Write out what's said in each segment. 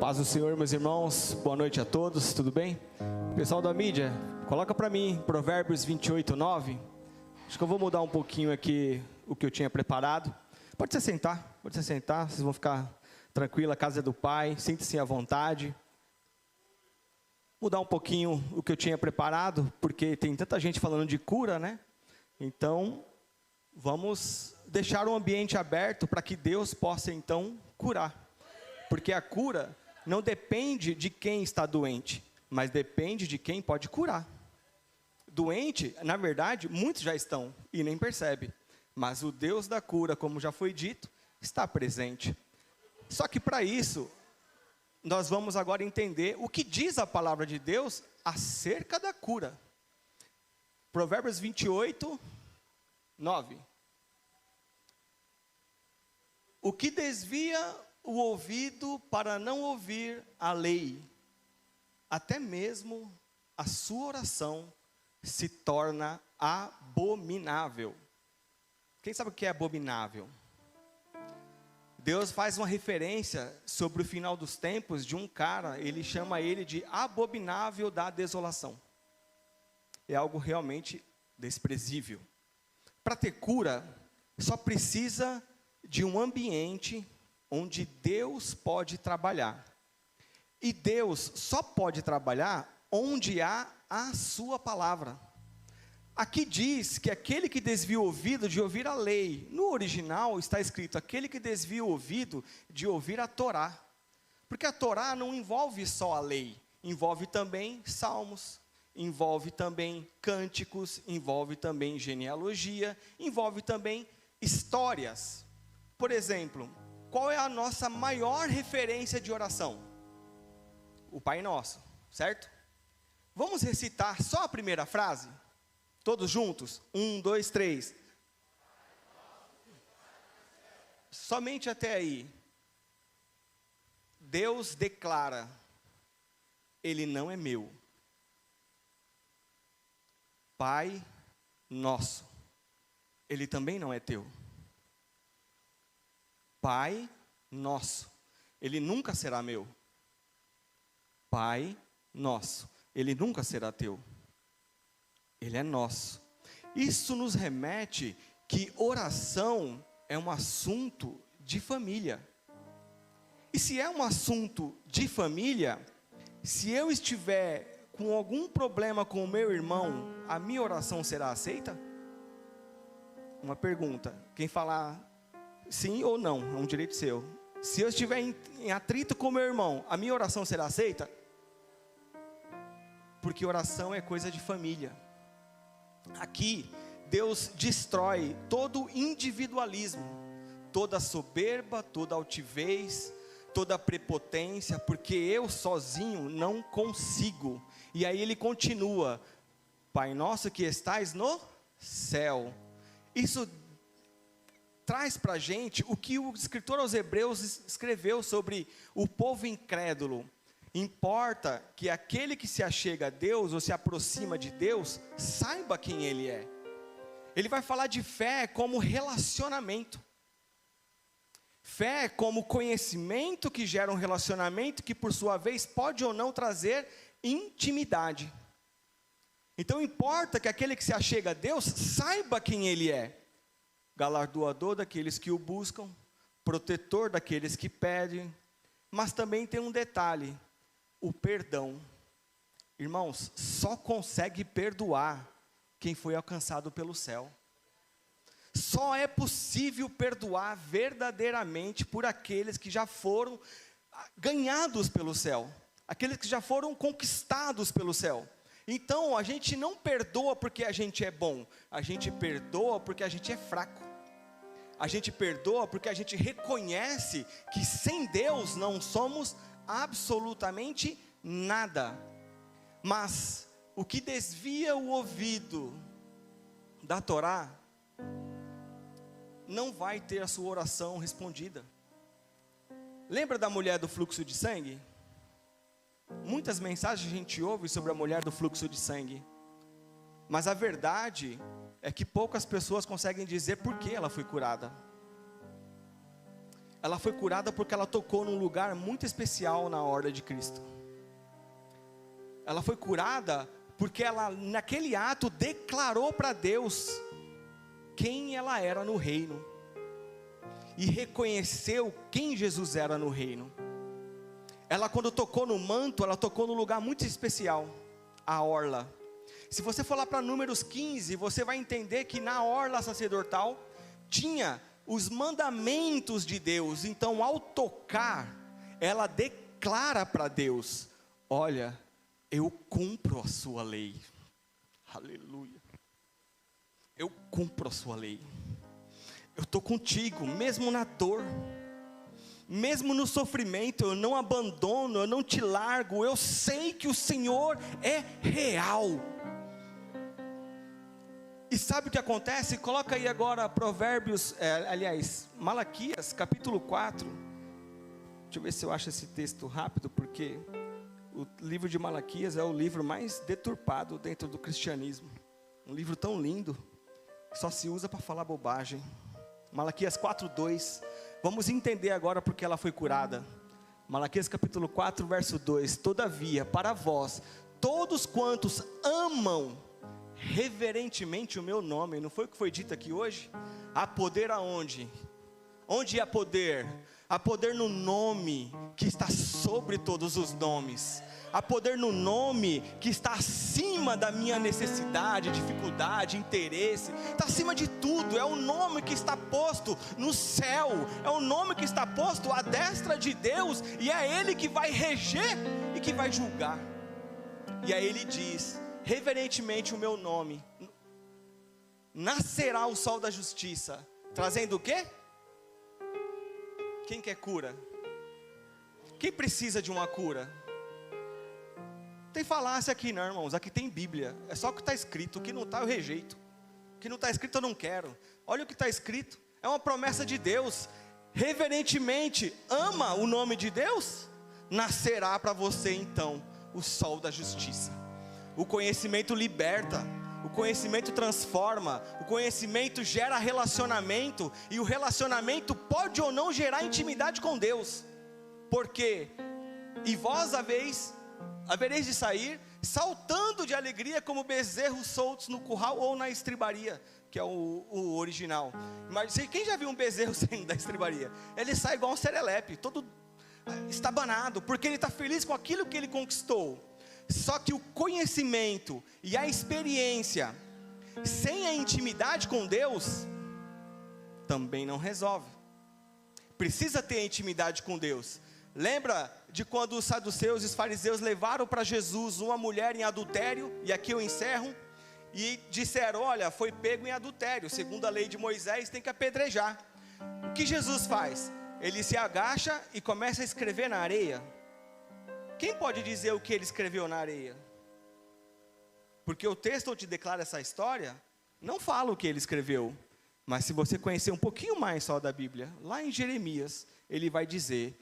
Paz do Senhor, meus irmãos, boa noite a todos, tudo bem? Pessoal da mídia, coloca para mim Provérbios 28:9. Acho que eu vou mudar um pouquinho aqui o que eu tinha preparado. Pode se sentar, vocês vão ficar tranquilos, a casa é do Pai, sinta-se à vontade. Mudar um pouquinho o que eu tinha preparado, porque tem tanta gente falando de cura, né? Então, vamos deixar o ambiente aberto para que Deus possa então curar. Porque a cura não depende de quem está doente, mas depende de quem pode curar. Doente, na verdade, muitos já estão e nem percebem. Mas o Deus da cura, como já foi dito, está presente. Só que para isso, nós vamos agora entender o que diz a palavra de Deus acerca da cura. Provérbios 28:9. O que desvia o ouvido para não ouvir a lei, até mesmo a sua oração se torna abominável. Quem sabe o que é abominável? Deus faz uma referência sobre o final dos tempos de um cara, ele chama ele de abominável da desolação. É algo realmente desprezível. Para ter cura, só precisa de um ambiente onde Deus pode trabalhar. E Deus só pode trabalhar onde há a sua palavra. Aqui diz que aquele que desvia o ouvido de ouvir a lei, no original está escrito, aquele que desvia o ouvido de ouvir a Torá. Porque a Torá não envolve só a lei, envolve também salmos, envolve também cânticos, envolve também genealogia, envolve também histórias. Por exemplo, qual é a nossa maior referência de oração? O Pai Nosso, certo? Vamos recitar só a primeira frase? Todos juntos? 1, 2, 3. Somente até aí. Deus declara: Ele não é meu. Pai Nosso, Ele também não é teu. Pai Nosso, Ele nunca será meu. Pai Nosso, Ele nunca será teu. Ele é nosso. Isso nos remete que oração é um assunto de família. E se é um assunto de família, se eu estiver com algum problema com o meu irmão, a minha oração será aceita? Uma pergunta. Quem falar sim ou não, é um direito seu. Se eu estiver em atrito com meu irmão, a minha oração será aceita? Porque oração é coisa de família. Aqui, Deus destrói todo individualismo, toda soberba, toda altivez, toda prepotência, porque eu sozinho não consigo. E aí ele continua: Pai nosso que estais no céu. Isso traz para a gente o que o escritor aos Hebreus escreveu sobre o povo incrédulo. Importa que aquele que se achega a Deus ou se aproxima de Deus, saiba quem Ele é. Ele vai falar de fé como relacionamento. Fé como conhecimento que gera um relacionamento que por sua vez pode ou não trazer intimidade. Então importa que aquele que se achega a Deus, saiba quem Ele é. Galardoador daqueles que o buscam, protetor daqueles que pedem, mas também tem um detalhe: o perdão. Irmãos, só consegue perdoar quem foi alcançado pelo céu. Só é possível perdoar verdadeiramente por aqueles que já foram ganhados pelo céu, aqueles que já foram conquistados pelo céu. Então a gente não perdoa porque a gente é bom, a gente perdoa porque a gente é fraco. A gente perdoa porque a gente reconhece que sem Deus não somos absolutamente nada. Mas o que desvia o ouvido da Torá não vai ter a sua oração respondida. Lembra da mulher do fluxo de sangue? Muitas mensagens a gente ouve sobre a mulher do fluxo de sangue, mas a verdade é que poucas pessoas conseguem dizer por que ela foi curada. ela foi curada porque ela tocou num lugar muito especial na orla de Cristo. Ela foi curada porque ela, naquele ato, declarou para Deus quem ela era no reino. E reconheceu quem Jesus era no reino. Ela, quando tocou no manto, ela tocou num lugar muito especial, a orla. Se você for lá para Números 15, você vai entender que na orla sacerdotal tinha os mandamentos de Deus. Então, ao tocar, ela declara para Deus: olha, eu cumpro a sua lei. Aleluia. Eu cumpro a sua lei. Eu estou contigo, mesmo na dor, mesmo no sofrimento, eu não abandono, eu não te largo. Eu sei que o Senhor é real. E sabe o que acontece? Coloca aí agora Provérbios, Malaquias, capítulo 4. Deixa eu ver se eu acho esse texto rápido, porque o livro de Malaquias é o livro mais deturpado dentro do cristianismo. Um livro tão lindo, que só se usa para falar bobagem. Malaquias 4:2. Vamos entender agora porque ela foi curada. Malaquias capítulo 4, verso 2. Todavia, para vós, todos quantos amam reverentemente o meu nome, não foi o que foi dito aqui hoje? Há poder aonde? Onde há poder? Há poder no nome que está sobre todos os nomes. Há poder no nome que está acima da minha necessidade, dificuldade, interesse. Está acima de tudo. É o nome que está posto no céu. É o nome que está posto à destra de Deus. E é Ele que vai reger e que vai julgar. E aí Ele diz: reverentemente o meu nome, nascerá o sol da justiça, trazendo o quê? Quem quer cura? Quem precisa de uma cura? Tem falácia aqui não, irmãos, aqui tem Bíblia, é só o que está escrito, o que não está eu rejeito, o que não está escrito eu não quero. Olha o que está escrito, é uma promessa de Deus. Reverentemente ama o nome de Deus, nascerá para você então o sol da justiça. O conhecimento liberta, o conhecimento transforma, o conhecimento gera relacionamento, e o relacionamento pode ou não gerar intimidade com Deus, porque e vós havereis de sair saltando de alegria como bezerros soltos no curral ou na estribaria, que é o original. Mas quem já viu um bezerro saindo da estribaria? Ele sai igual um serelepe, todo estabanado, porque ele está feliz com aquilo que ele conquistou. Só que o conhecimento e a experiência sem a intimidade com Deus também não resolve. Precisa ter intimidade com Deus. Lembra de quando os saduceus e os fariseus levaram para Jesus uma mulher em adultério, e aqui eu encerro, e disseram: olha, foi pego em adultério, segundo a lei de Moisés tem que apedrejar. O que Jesus faz? Ele se agacha e começa a escrever na areia. Quem pode dizer o que ele escreveu na areia? Porque o texto onde declara essa história não fala o que ele escreveu. Mas se você conhecer um pouquinho mais só da Bíblia, lá em Jeremias, ele vai dizer: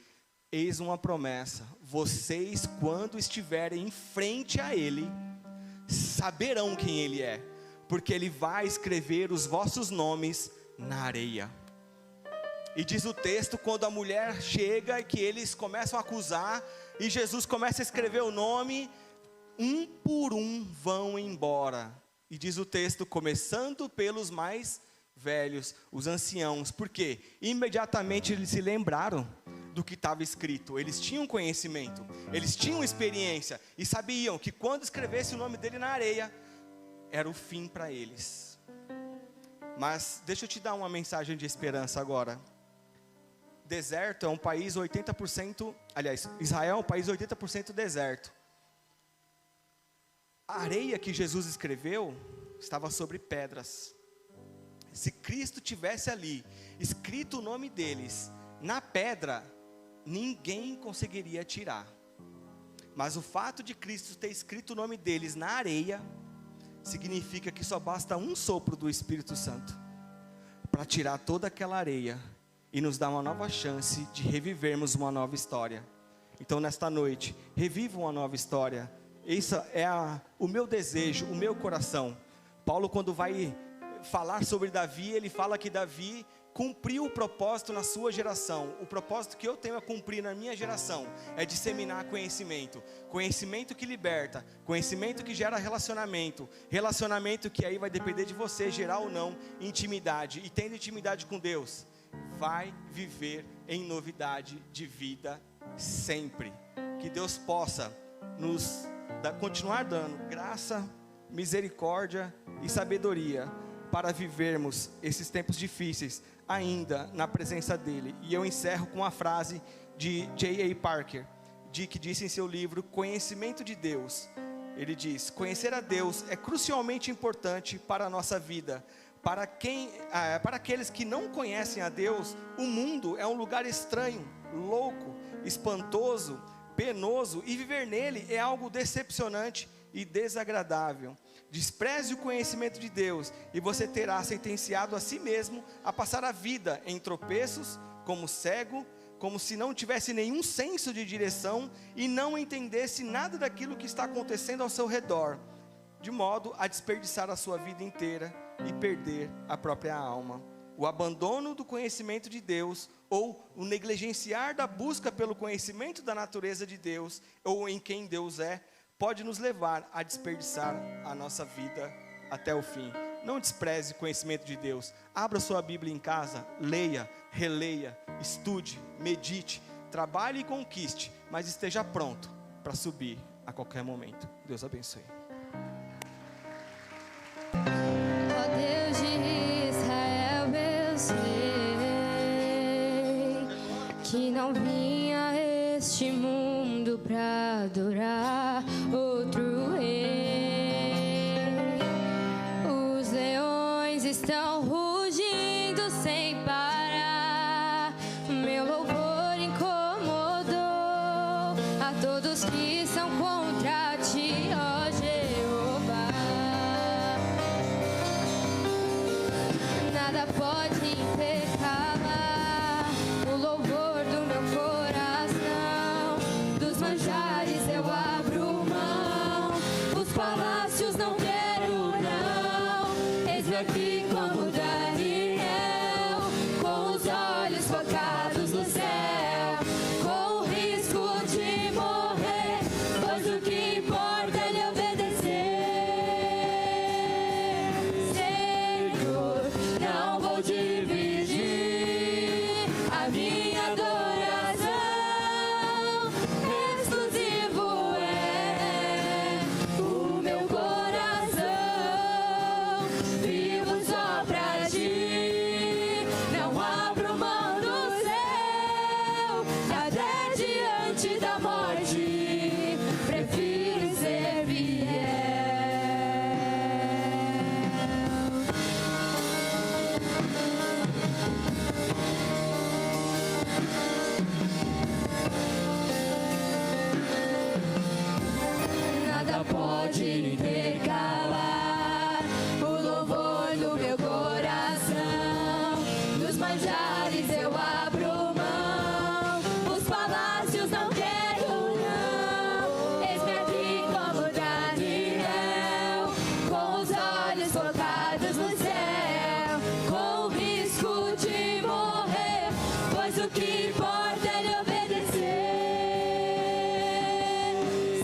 eis uma promessa, vocês quando estiverem em frente a ele, saberão quem ele é, porque ele vai escrever os vossos nomes na areia. E diz o texto, quando a mulher chega e que eles começam a acusar, e Jesus começa a escrever o nome, um por um vão embora. E diz o texto, começando pelos mais velhos, os anciãos. Por quê? Imediatamente eles se lembraram do que estava escrito. Eles tinham conhecimento, eles tinham experiência, e sabiam que quando escrevesse o nome dele na areia, era o fim para eles. Mas deixa eu te dar uma mensagem de esperança agora. Deserto é um país 80%, aliás, Israel é um país 80% deserto. A areia que Jesus escreveu estava sobre pedras. Se Cristo tivesse ali escrito o nome deles na pedra, ninguém conseguiria tirar. Mas o fato de Cristo ter escrito o nome deles na areia significa que só basta um sopro do Espírito Santo para tirar toda aquela areia e nos dar uma nova chance de revivermos uma nova história. Então nesta noite, reviva uma nova história. Esse é o meu desejo, o meu coração. Paulo, quando vai falar sobre Davi, ele fala que Davi cumpriu o propósito na sua geração. O propósito que eu tenho a cumprir na minha geração é disseminar conhecimento. Conhecimento que liberta, conhecimento que gera relacionamento. Relacionamento que aí vai depender de você gerar ou não intimidade. E tendo intimidade com Deus, vai viver em novidade de vida sempre. Que Deus possa nos continuar dando graça, misericórdia e sabedoria para vivermos esses tempos difíceis ainda na presença dele. E eu encerro com uma frase de J.A. Parker, que disse em seu livro Conhecimento de Deus. Ele diz: conhecer a Deus é crucialmente importante para a nossa vida. Para aqueles que não conhecem a Deus, o mundo é um lugar estranho, louco, espantoso, penoso, e viver nele é algo decepcionante e desagradável. Despreze o conhecimento de Deus e você terá sentenciado a si mesmo a passar a vida em tropeços, como cego, como se não tivesse nenhum senso de direção e não entendesse nada daquilo que está acontecendo ao seu redor, de modo a desperdiçar a sua vida inteira e perder a própria alma. O abandono do conhecimento de Deus, ou o negligenciar da busca pelo conhecimento da natureza de Deus, ou em quem Deus é, pode nos levar a desperdiçar a nossa vida até o fim. Não despreze o conhecimento de Deus. Abra sua Bíblia em casa, leia, releia, estude, medite, trabalhe e conquiste, mas esteja pronto para subir a qualquer momento. Deus abençoe. Ó Deus de Israel, eu sei que não vinha a este mundo para adorar outro rei. Os leões estão rugindo sem parar. Meu louvor incomodou a todos que são contra ti, ó Jeová. Nada pode intercalar o louvor do meu coração. Dos manjares eu abro mão, os palácios não quero não. Eis-me aqui como Daniel, com os olhos focados no céu, com o risco de morrer, pois o que importa é lhe obedecer. Senhor, não vou dividir a minha adoração. Exclusivo é o meu coração, vivo só pra ti. Não abro mão do céu, até diante da morte, prefiro ser fiel. Nada pode intercalar o louvor do meu coração. Dos manjares eu abro mão, os palácios não quero não. Eis-me aqui como Daniel, com os olhos focados no céu, com o risco de morrer, pois o que importa é lhe obedecer.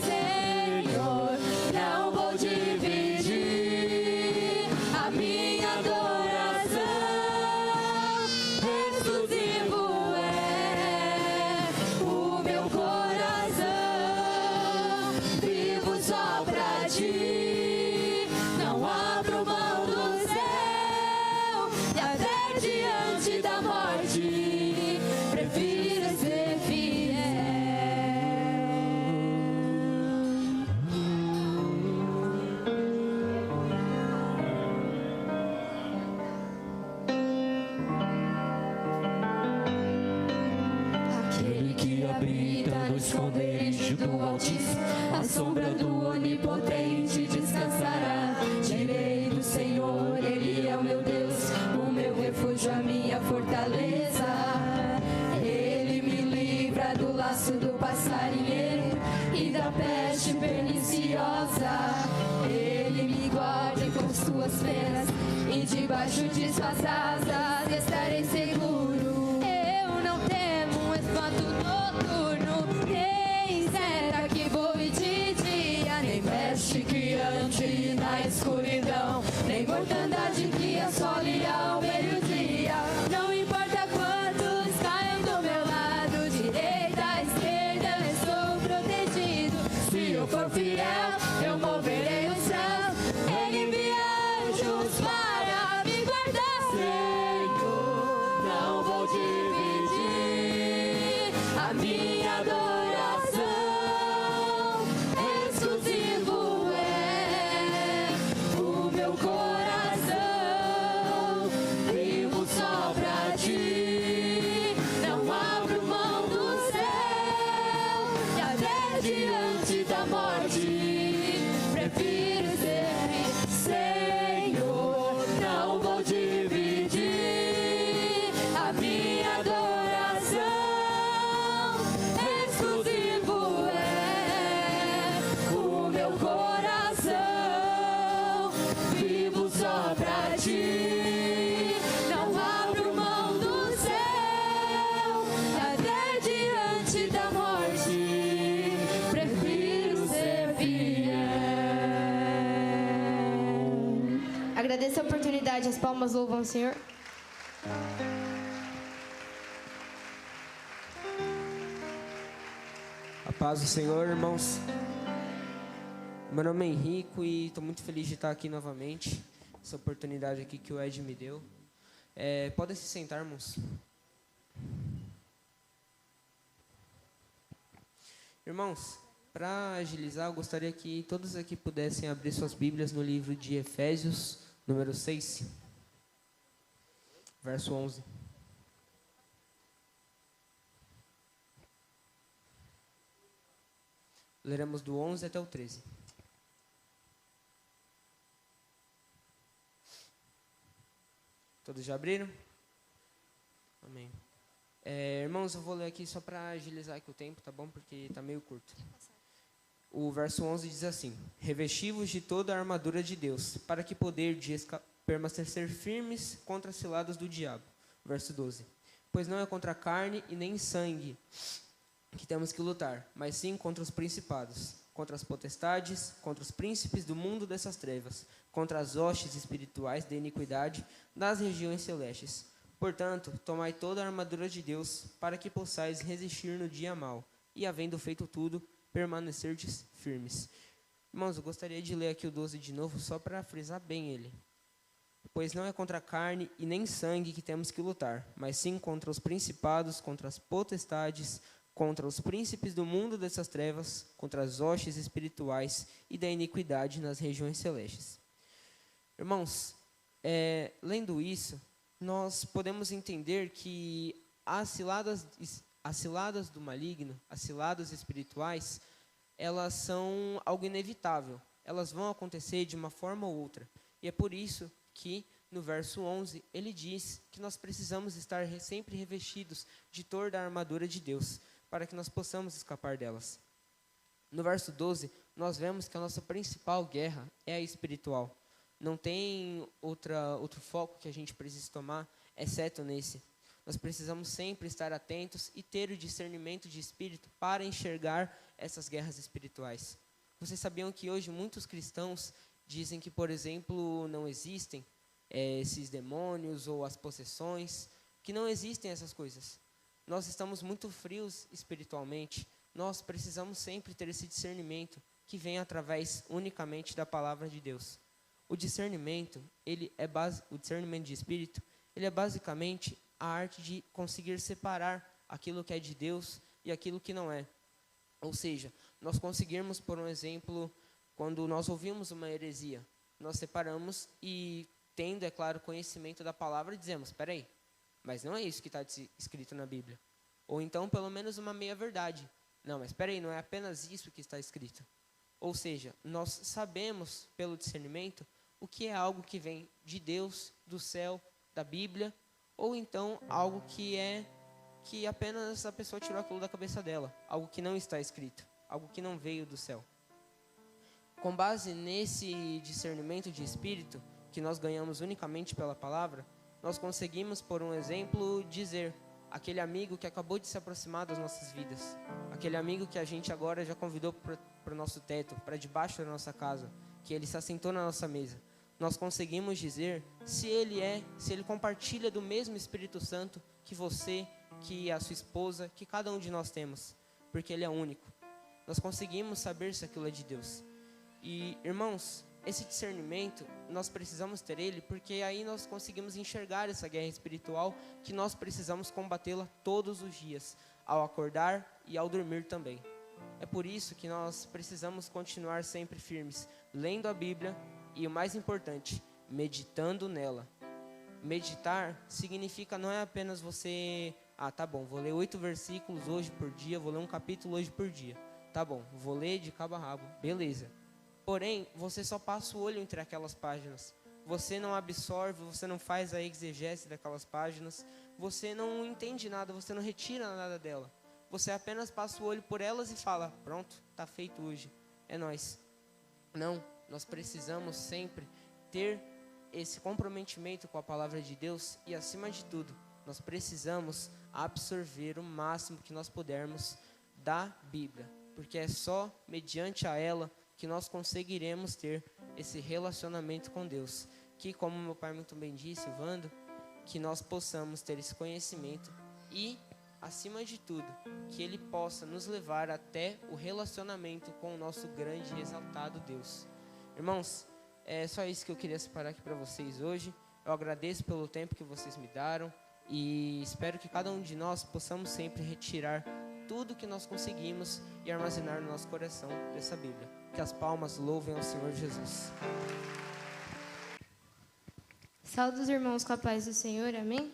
Senhor, não vou dividir a minha adoração. Exclusivo é o meu coração, vivo só pra ti. Não abro mão do céu, e até diante da morte, prefiro ser fiel. Aquele que habita no esconderijo do Altíssimo, a sombra do Onipotente descansará. Direi do Senhor, Ele é o meu Deus, o meu refúgio, a minha fortaleza. Ele me livra do laço do passarinheiro e da peste perniciosa. Ele me guarda com suas suas penas, e debaixo de suas asas estarei seguro. Eu não temo um espanto noturno, nem seta que voe de dia, nem peste que ande na escuridão, nem mortandade que assole ao meio-dia. Não importa quantos caiam do meu lado, direita, esquerda, estou protegido. Se eu for fiel, eu moverei os céus, ele envia anjos para me guardar. Senhor, não vou dividir a minha adoração, exclusivo é o meu coração, vivo só pra ti, não abro mão do céu, e até diante da morte prefiro ser. Senhor, não vou dividir a minha adoração, exclusivo é o meu coração, vivo só pra ti, não abro mão do céu, e até diante da morte prefiro ser fiel. Agradeço a oportunidade, as palmas louvam o Senhor. A paz do Senhor, irmãos. Meu nome é Henrico e estou muito feliz de estar aqui novamente. Essa oportunidade aqui que o Ed me deu. Podem se sentar, irmãos. Irmãos, para agilizar, eu gostaria que todos aqui pudessem abrir suas Bíblias no livro de Efésios, número 6, verso 11. Leremos do 11 até o 13. Todos já abriram? Amém. Irmãos, eu vou ler aqui só para agilizar aqui o tempo, tá bom? Porque está meio curto. O verso 11 diz assim: revesti-vos de toda a armadura de Deus, para que poderdes permanecer firmes contra as ciladas do diabo. Verso 12: pois não é contra a carne e nem sangue que temos que lutar, mas sim contra os principados, contra as potestades, contra os príncipes do mundo dessas trevas, contra as hostes espirituais de iniquidade nas regiões celestes. Portanto, tomai toda a armadura de Deus, para que possais resistir no dia mau, e havendo feito tudo, permanecerdes firmes. Irmãos, eu gostaria de ler aqui o 12 de novo, só para frisar bem ele. Pois não é contra a carne e nem sangue que temos que lutar, mas sim contra os principados, contra as potestades, contra os príncipes do mundo dessas trevas, contra as hostes espirituais e da iniquidade nas regiões celestes. Irmãos, lendo isso, nós podemos entender que as ciladas do maligno, as ciladas espirituais, elas são algo inevitável. Elas vão acontecer de uma forma ou outra. E é por isso que, no verso 11, ele diz que nós precisamos estar sempre revestidos de toda a armadura de Deus, para que nós possamos escapar delas. No verso 12, nós vemos que a nossa principal guerra é a espiritual. Não tem outro foco que a gente precisa tomar, exceto nesse. Nós precisamos sempre estar atentos e ter o discernimento de espírito para enxergar essas guerras espirituais. Vocês sabiam que hoje muitos cristãos dizem que, por exemplo, não existem esses demônios ou as possessões, que não existem essas coisas. Nós estamos muito frios espiritualmente. Nós precisamos sempre ter esse discernimento que vem através unicamente da palavra de Deus. O discernimento, o discernimento de espírito, ele é basicamente a arte de conseguir separar aquilo que é de Deus e aquilo que não é. Ou seja, nós conseguirmos, por um exemplo, quando nós ouvimos uma heresia, nós separamos e, tendo, é claro, conhecimento da palavra, dizemos, espera aí, mas não é isso que está escrito na Bíblia. Ou então, pelo menos, uma meia-verdade. Não, mas espera aí, não é apenas isso que está escrito. Ou seja, nós sabemos, pelo discernimento, o que é algo que vem de Deus, do céu, da Bíblia, ou então algo que apenas a pessoa tirou aquilo da cabeça dela, algo que não está escrito, algo que não veio do céu. Com base nesse discernimento de espírito, que nós ganhamos unicamente pela palavra, nós conseguimos, por um exemplo, dizer aquele amigo que acabou de se aproximar das nossas vidas, aquele amigo que a gente agora já convidou para o nosso teto, para debaixo da nossa casa, que ele se assentou na nossa mesa. Nós conseguimos dizer se ele compartilha do mesmo Espírito Santo que você, que a sua esposa, que cada um de nós temos, porque ele é único. Nós conseguimos saber se aquilo é de Deus. E, irmãos, esse discernimento, nós precisamos ter ele, porque aí nós conseguimos enxergar essa guerra espiritual que nós precisamos combatê-la todos os dias, ao acordar e ao dormir também. É por isso que nós precisamos continuar sempre firmes, lendo a Bíblia e, o mais importante, meditando nela. Meditar significa não é apenas você, tá bom, vou ler 8 versículos hoje por dia, vou ler um capítulo hoje por dia. Tá bom, vou ler de cabo a rabo, beleza. Porém, você só passa o olho entre aquelas páginas. Você não absorve, você não faz a exegese daquelas páginas. Você não entende nada, você não retira nada dela. Você apenas passa o olho por elas e fala, pronto, tá feito hoje, é nóis. Não, nós precisamos sempre ter esse comprometimento com a palavra de Deus e, acima de tudo, nós precisamos absorver o máximo que nós pudermos da Bíblia. Porque é só mediante a ela que nós conseguiremos ter esse relacionamento com Deus. Que, como meu pai muito bem disse, Vando, que nós possamos ter esse conhecimento e, acima de tudo, que Ele possa nos levar até o relacionamento com o nosso grande e exaltado Deus. Irmãos, é só isso que eu queria separar aqui para vocês hoje. Eu agradeço pelo tempo que vocês me deram e espero que cada um de nós possamos sempre retirar tudo que nós conseguimos e armazenar no nosso coração dessa Bíblia. Que as palmas louvem ao Senhor Jesus. Saúde os irmãos com a paz do Senhor, amém?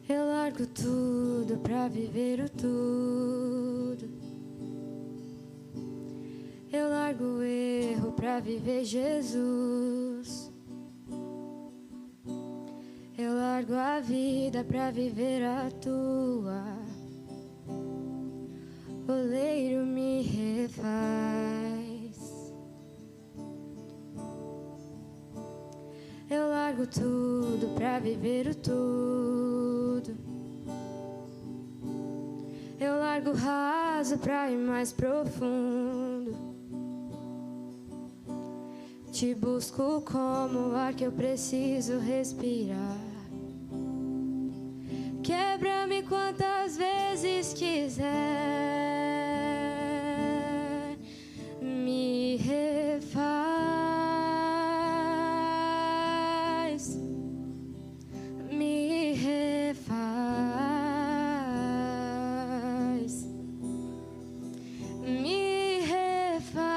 Eu largo tudo pra viver o tudo. Eu largo o erro pra viver Jesus. Eu largo a vida pra viver a tua. Oleiro me refaz. Eu largo tudo pra viver o tudo. Eu largo o raso pra ir mais profundo. Te busco como o ar que eu preciso respirar. Quebra-me quantas vezes quiser. Me refaz. Me refaz. Me refaz.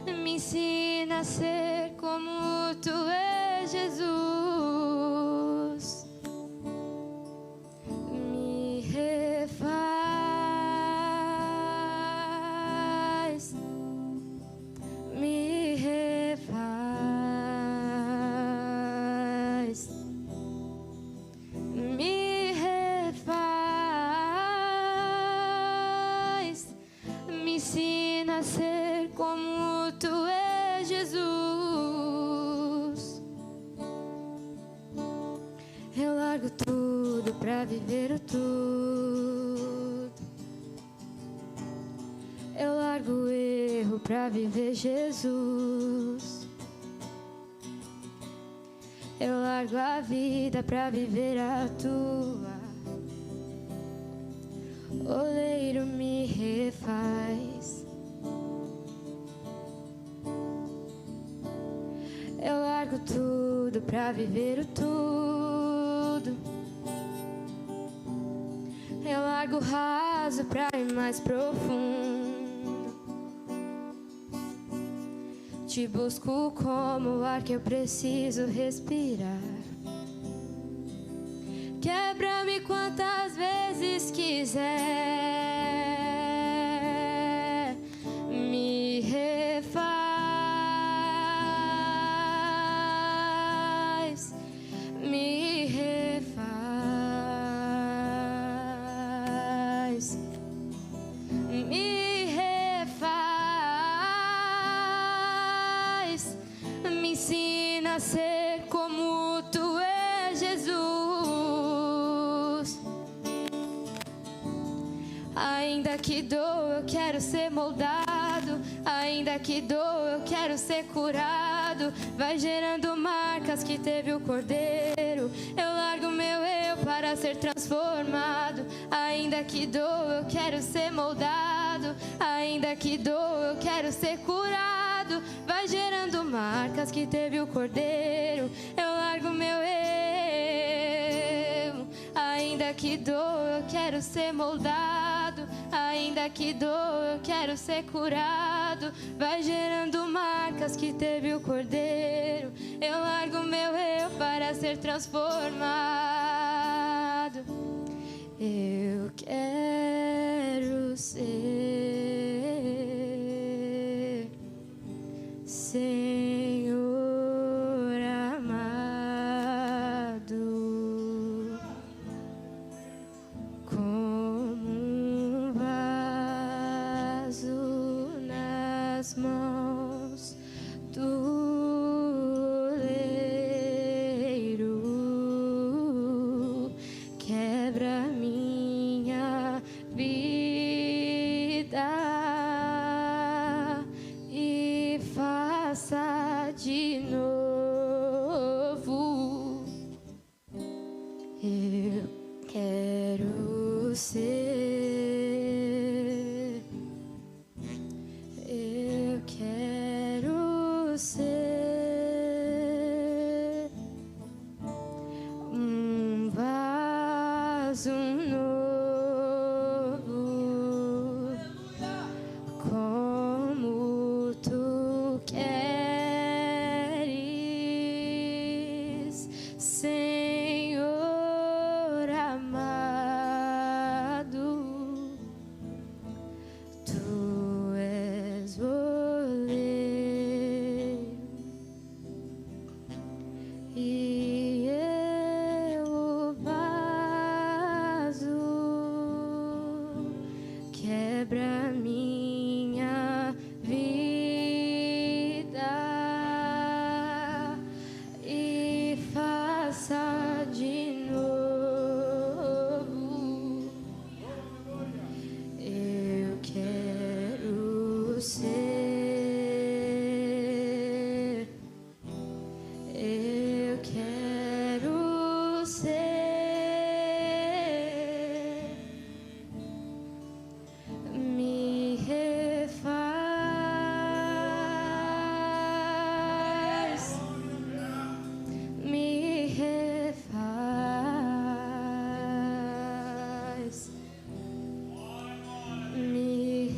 Me ensina a ser como tu és, Jesus. Me refaz. Me refaz. Me refaz. Me ensina a ser como tu és, Jesus. Eu largo tudo pra viver o tudo. Eu largo o erro pra viver Jesus. Eu largo a vida pra viver a tua. Oleiro me refaz. Eu largo tudo pra viver o tudo. Eu largo o raso pra ir mais profundo. Te busco como o ar que eu preciso respirar. quiser, me refaz, me refaz, me refaz, me ensina a ser como tu és, Jesus. Ainda que dou, eu quero ser moldado. Ainda que dou, eu quero ser curado. Vai gerando marcas que teve o Cordeiro. Eu largo meu eu para ser transformado. Ainda que dou, eu quero ser moldado. Ainda que dou, eu quero ser curado. Vai gerando marcas que teve o Cordeiro. Eu largo meu eu. Ainda que dou, eu quero ser moldado. Ainda que dou, eu quero ser curado. Vai gerando marcas que teve o Cordeiro. Eu largo meu eu para ser transformado. Eu quero ser Senhor amado, como um vaso nas mãos do oleiro. Quebra minha vida e faça de novo. Eu quero ser, eu quero ser um vaso novo, como tu queres, Senhor amado. Tu és oleiro e eu o vaso. Quebra minha vida e faça de novo. Eu quero ser, eu quero ser, me refaz, me refaz, me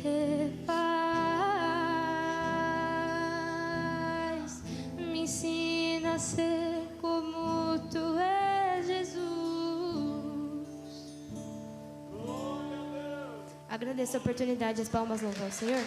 refaz, me ensina a ser como tu és, Jesus. Agradeço a oportunidade, as palmas louvam ao Senhor.